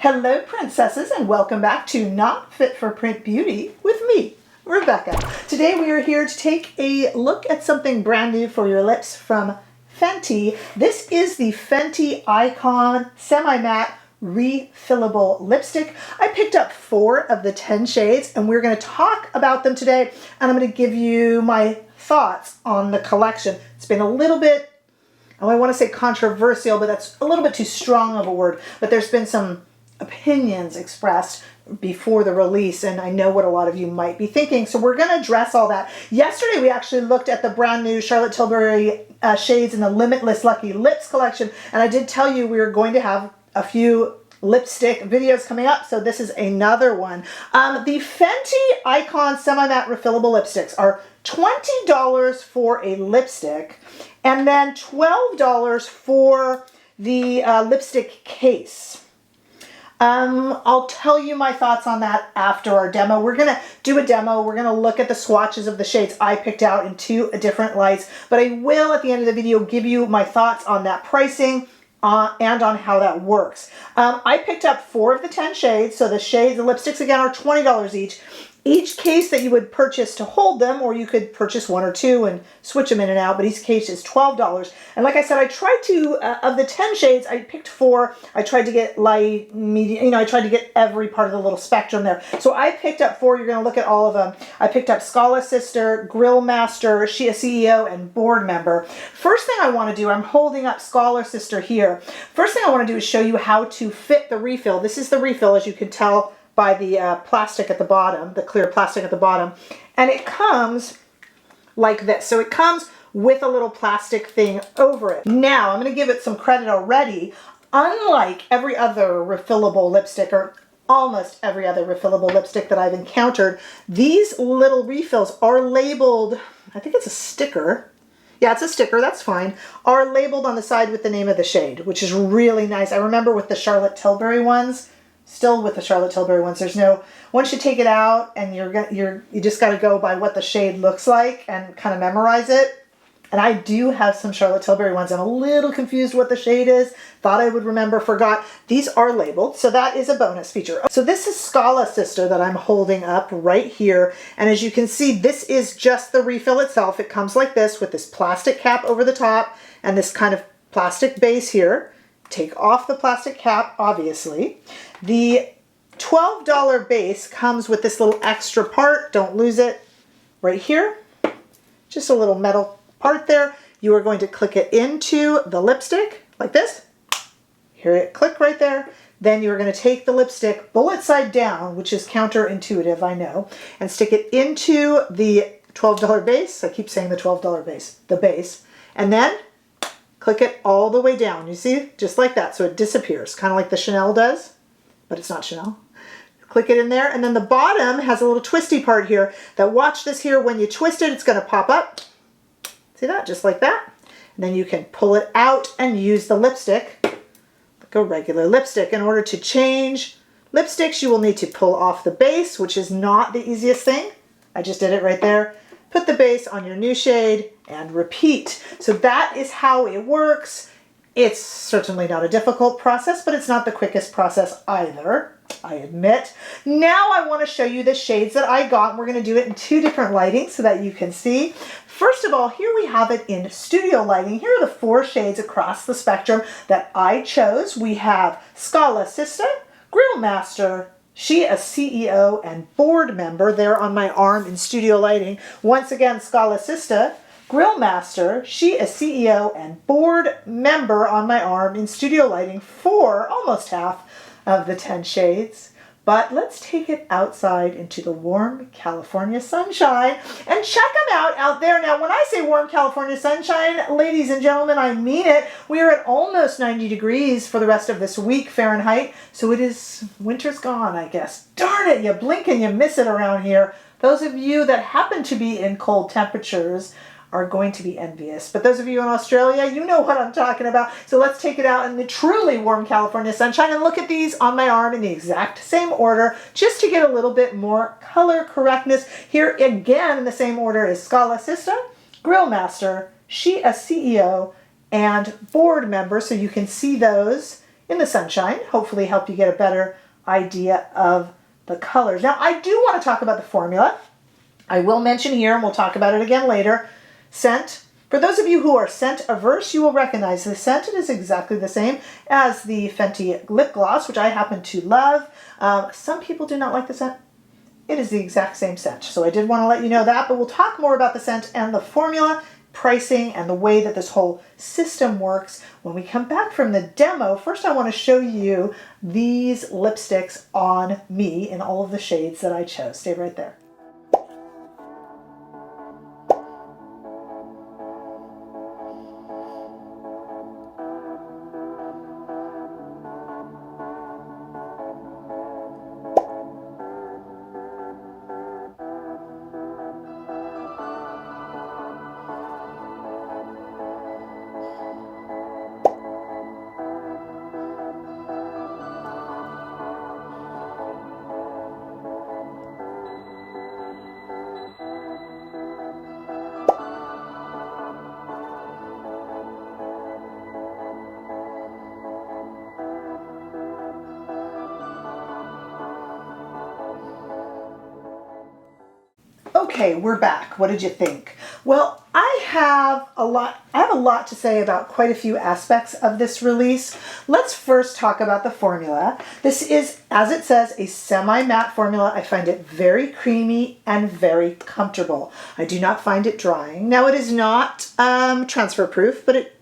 Hello princesses, and welcome back to Not Fit for Print Beauty with me, Rebecca. Today we are here to take a look at something brand new for your lips from Fenty. This is the Fenty Icon Semi-Matte Refillable Lipstick. I picked up 4 of the 10 shades and we're going to talk about them today, and I'm going to give you my thoughts on the collection. It's been a little bit, I want to say controversial, but that's a little bit too strong of a word, but there's been some opinions expressed before the release, and I know what a lot of you might be thinking, so we're going to address all that. Yesterday we actually looked at the brand new Charlotte Tilbury shades in the Limitless Lucky Lips collection, and I did tell you we were going to have a few lipstick videos coming up, so this is another one. The Fenty Icon Semi-Matte Refillable Lipsticks are $20 for a lipstick, and then $12 for the lipstick case. I'll tell you my thoughts on that after our demo. We're going to do a demo. We're going to look at the swatches of the shades I picked out in 2 different lights, but I will at the end of the video give you my thoughts on that pricing and on how that works. I picked up 4 of the 10 shades, so the lipsticks again are $20 each. Each case that you would purchase to hold them, or you could purchase 1 or 2 and switch them in and out, but each case is $12. And like I said, I tried to, of the 10 shades, I picked 4. I tried to get light, medium, I tried to get every part of the little spectrum there. So I picked up 4. You're going to look at all of them. I picked up Sista, Grill Master, She a CEO, and Board Member. First thing I want to do, I'm holding up Sista here. First thing I want to do is show you how to fit the refill. This is the refill, as you can tell by the plastic at the bottom, the clear plastic at the bottom, and it comes like this. So it comes with a little plastic thing over it. Now, I'm going to give it some credit already. Unlike every other refillable lipstick, or almost every other refillable lipstick that I've encountered, these little refills are labeled, I think it's a sticker. Yeah, it's a sticker, that's fine, are labeled on the side with the name of the shade, which is really nice. I remember with the Charlotte Tilbury ones, still with the Charlotte Tilbury ones, there's no, once you take it out and you just got to go by what the shade looks like and kind of memorize it. And I do have some Charlotte Tilbury ones. I'm a little confused what the shade is. Thought I would remember, forgot. These are labeled, so that is a bonus feature. So this is Sista that I'm holding up right here. And as you can see, this is just the refill itself. It comes like this with this plastic cap over the top and this kind of plastic base here. Take off the plastic cap, obviously. The $12 base comes with this little extra part. Don't lose it. Right here. Just a little metal part there. You are going to click it into the lipstick like this. Hear it click right there. Then you're going to take the lipstick bullet side down, which is counterintuitive, I know, and stick it into the $12 base. I keep saying the $12 base, the base. And then click it all the way down. You see? Just like that. So it disappears, kind of like the Chanel does, but it's not Chanel. Click it in there, and then the bottom has a little twisty part here that, watch this here, when you twist it, it's going to pop up. See that? Just like that. And then you can pull it out and use the lipstick, like a regular lipstick. In order to change lipsticks, you will need to pull off the base, which is not the easiest thing. I just did it right there. Put the base on your new shade and repeat. So that is how it works. It's certainly not a difficult process, but it's not the quickest process either, I admit. Now I want to show you the shades that I got. We're going to do it in 2 different lightings so that you can see. First of all, here we have it in studio lighting. Here are the 4 shades across the spectrum that I chose. We have Sista, Grill Master, She a CEO, and Board Member there on my arm in studio lighting. Once again, Sista, Grill Master, She a CEO, and Board Member on my arm in studio lighting for almost half of the 10 shades. But let's take it outside into the warm California sunshine and check them out there. Now, when I say warm California sunshine, ladies and gentlemen, I mean it. We are at almost 90 degrees for the rest of this week Fahrenheit. So it is, winter's gone, I guess. Darn it, you blink and you miss it around here. Those of you that happen to be in cold temperatures are going to be envious. But those of you in Australia, you know what I'm talking about. So let's take it out in the truly warm California sunshine and look at these on my arm in the exact same order, just to get a little bit more color correctness. Here again in the same order is Sista, Grill Master, She a CEO, and Board Member. So you can see those in the sunshine, hopefully help you get a better idea of the colors. Now, I do want to talk about the formula. I will mention here, and we'll talk about it again later, scent. For those of you who are scent averse, you will recognize the scent. It is exactly the same as the Fenty lip gloss, which I happen to love. Some people do not like the scent. It is the exact same scent. So I did want to let you know that, but we'll talk more about the scent and the formula, pricing, and the way that this whole system works when we come back from the demo. First, I want to show you these lipsticks on me in all of the shades that I chose. Stay right there. Okay, we're back. What did you think? Well, I have a lot to say about quite a few aspects of this release. Let's first talk about the formula. This is, as it says, a semi-matte formula. I find it very creamy and very comfortable. I do not find it drying. Now, it is not transfer proof, but it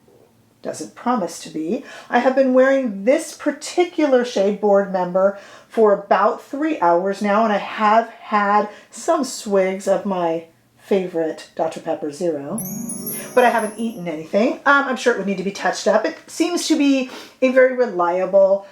doesn't promise to be. I have been wearing this particular shade, Board Member, for about 3 hours now, and I have had some swigs of my favorite Dr. Pepper Zero, but I haven't eaten anything. I'm sure it would need to be touched up. It seems to be a very reliable,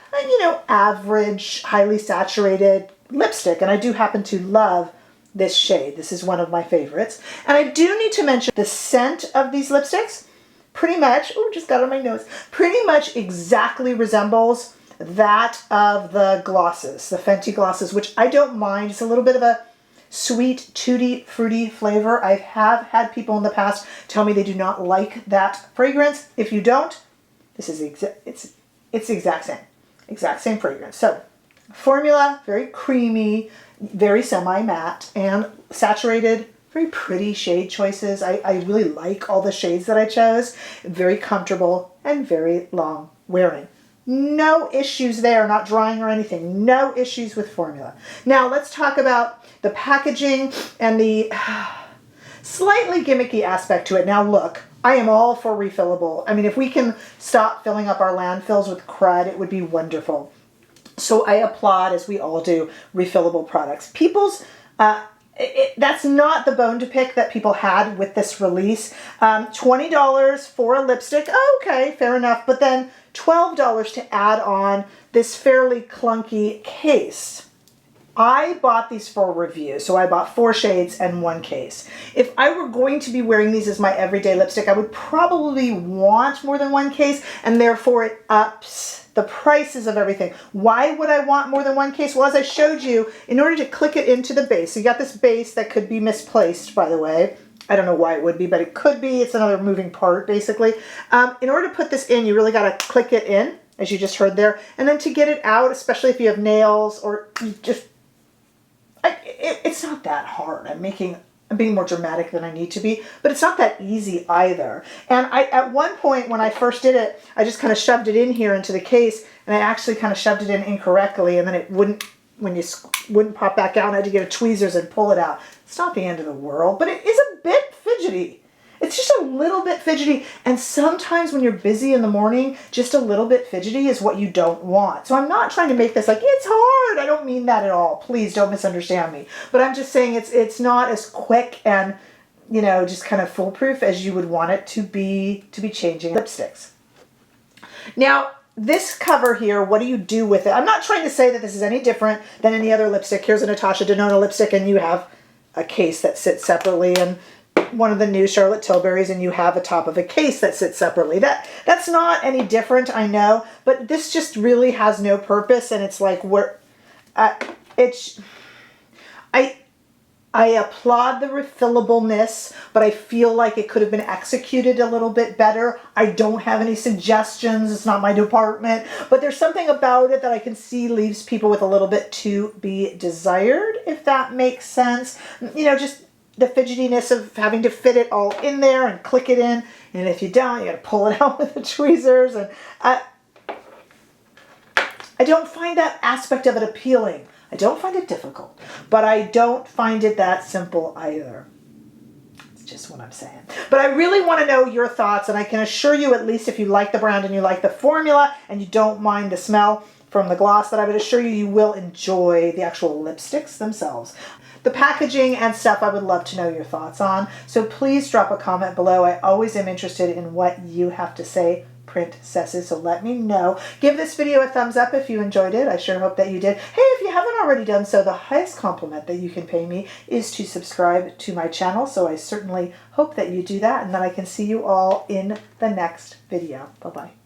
average, highly saturated lipstick, and I do happen to love this shade. This is one of my favorites. And I do need to mention the scent of these lipsticks pretty much, just got on my nose, pretty much exactly resembles that of the glosses, the Fenty glosses, which I don't mind. It's a little bit of a sweet, tutti fruity flavor. I have had people in the past tell me they do not like that fragrance. If you don't, this is it's the exact same fragrance. So formula, very creamy, very semi-matte, and saturated, very pretty shade choices. I really like all the shades that I chose. Very comfortable and very long wearing. No issues there, not drying or anything. No issues with formula. Now let's talk about the packaging and the slightly gimmicky aspect to it. Now look, I am all for refillable. I mean, if we can stop filling up our landfills with crud, it would be wonderful. So I applaud, as we all do, refillable products. That's not the bone to pick that people had with this release. $20 for a lipstick, okay, fair enough, but then $12 to add on this fairly clunky case. I bought these for review, so I bought 4 shades and 1 case. If I were going to be wearing these as my everyday lipstick, I would probably want more than 1 case, and therefore it ups the prices of everything. Why would I want more than 1 case? Well, as I showed you, in order to click it into the base, so you got this base that could be misplaced, by the way. I don't know why it would be, but it could be. It's another moving part, basically. In order to put this in, you really got to click it in, as you just heard there. And then to get it out, especially if you have nails or you just... it's not that hard. I'm being more dramatic than I need to be, but it's not that easy either. And at one point when I first did it, I just kind of shoved it in here into the case, and I actually kind of shoved it in incorrectly, and then it wouldn't pop back out, and I had to get a tweezers and pull it out. It's not the end of the world, but it is a bit fidgety. It's just a little bit fidgety, and sometimes when you're busy in the morning, just a little bit fidgety is what you don't want. So I'm not trying to make this like, it's hard. I don't mean that at all. Please don't misunderstand me. But I'm just saying it's not as quick and, just kind of foolproof as you would want it to be changing lipsticks. Now, this cover here, what do you do with it? I'm not trying to say that this is any different than any other lipstick. Here's a Natasha Denona lipstick, and you have a case that sits separately, and one of the new Charlotte Tilbury's, and you have a top of a case that sits separately. That's not any different, I know, but this just really has no purpose, and it's like I applaud the refillableness, but I feel like it could have been executed a little bit better. I don't have any suggestions. It's not my department, but there's something about it that I can see leaves people with a little bit to be desired, if that makes sense. You know, just the fidgetiness of having to fit it all in there and click it in. And if you don't, you got to pull it out with the tweezers. And I don't find that aspect of it appealing. I don't find it difficult, but I don't find it that simple either. It's just what I'm saying. But I really want to know your thoughts, and I can assure you, at least if you like the brand and you like the formula and you don't mind the smell from the gloss, that I would assure you will enjoy the actual lipsticks themselves. The packaging and stuff I would love to know your thoughts on, so please drop a comment below. I always am interested in what you have to say, Princesses, so let me know. Give this video a thumbs up if you enjoyed it. I sure hope that you did. Hey, if you haven't already done so, the highest compliment that you can pay me is to subscribe to my channel, so I certainly hope that you do that, and then I can see you all in the next video. Bye-bye.